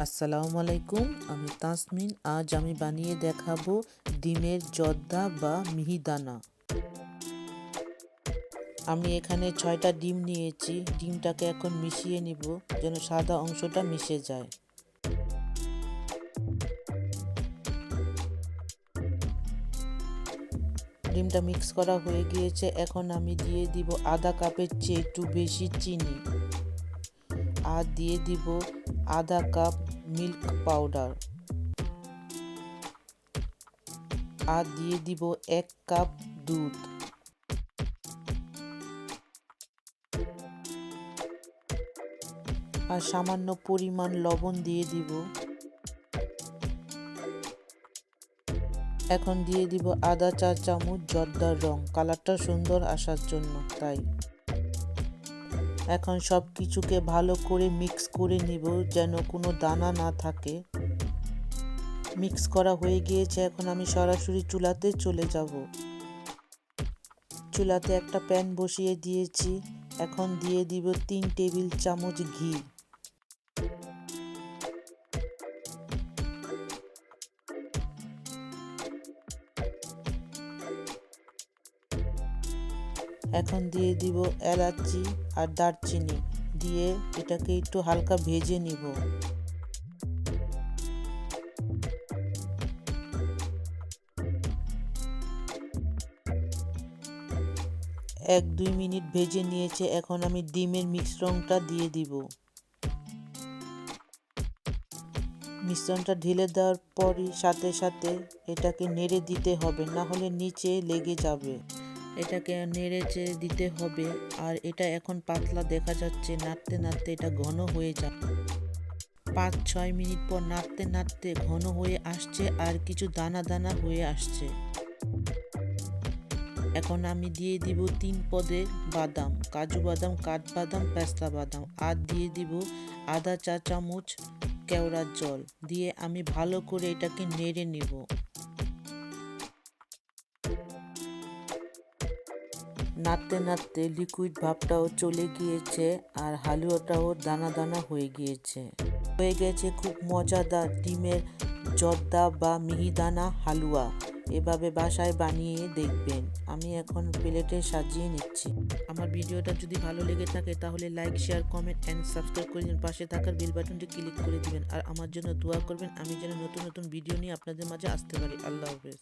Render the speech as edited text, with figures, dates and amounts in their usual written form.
আসসালামু আলাইকুম, আমি তাসমিন। আজ আমি বানিয়ে দেখাবো ডিমের জর্দা বা মিহিদানা। আমি এখানে 6টা ডিম নিয়েছি। ডিমটাকে এখন মিশিয়ে নিব যেন সাদা অংশটা মিশে যায়। ডিমটা মিক্স করা হয়ে গিয়েছে। এখন আমি দিয়ে দিব আধা কাপের চেয়ে একটু বেশি চিনি, আর দিয়ে দিব আধা কাপ মিল্ক পাউডার, আর দিয়ে দিব 1 কাপ দুধ। আর সামান্য পরিমাণ লবণ দিয়ে দিব। এখন দিয়ে দিব আধা চা চামচ জর্দার রং, কালারটা সুন্দর আসার জন্য। তাই এখন সব কিছুকে ভালো করে মিক্স করে নিব যেন কোনো দানা না থাকে। মিক্স করা হয়ে গিয়েছে। এখন আমি সরাসরি চুলাতে চলে যাব। চুলাতে একটা প্যান বসিয়ে দিয়েছি। এখন দিয়ে দিব 3 টেবিল চামচ ঘি। এখন দিয়ে দিব এলাচি আর দারচিনি, দিয়ে এটাকে একটু হালকা ভেজে নিব। 1-2 মিনিট ভেজে নিয়েছে। এখন আমি ডিমের মিশ্রণটা দিয়ে দিব। মিশ্রণটা ঢেলে দেওয়ার পরই সাথে সাথে এটাকে নেড়ে দিতে হবে, না হলে নিচে লেগে যাবে। এটাকে নেড়ে চেড়ে দিতে হবে। আর এটা এখন পাতলা দেখা যাচ্ছে, নাড়তে নাড়তে এটা ঘন হয়ে যাবে। 5-6 মিনিট পর নাড়তে নাড়তে ঘন হয়ে আসছে আর কিছু দানা দানা হয়ে আসছে। এখন আমি দিয়ে দিব 3 পদের বাদাম, কাজু বাদাম, কাঠবাদাম, পেস্তা বাদাম, আর দিয়ে দিব আধা চা চামচ কেওড়ার জল। দিয়ে আমি ভালো করে এটাকে নেড়ে নিব। নাড়তে নাড়তে লিকুইড ভাবটাও চলে গিয়েছে আর হালুয়াটাও দানা দানা হয়ে গেছে খুব মজাদার ডিমের জর্দা বা মিহিদানা হালুয়া। এভাবে বাসায় বানিয়ে দেখবেন। আমি এখন প্লেটে সাজিয়ে নিচ্ছি। আমার ভিডিওটা যদি ভালো লেগে থাকে তাহলে like, share, comment and subscribe করে দিন। পাশে থাকার বেল বাটনটি ক্লিক করে দিবেন আর আমার জন্য দোয়া করবেন, আমি যেন নতুন নতুন ভিডিও নিয়ে আপনাদের মাঝে আসতে পারি। আল্লাহ হাফেজ।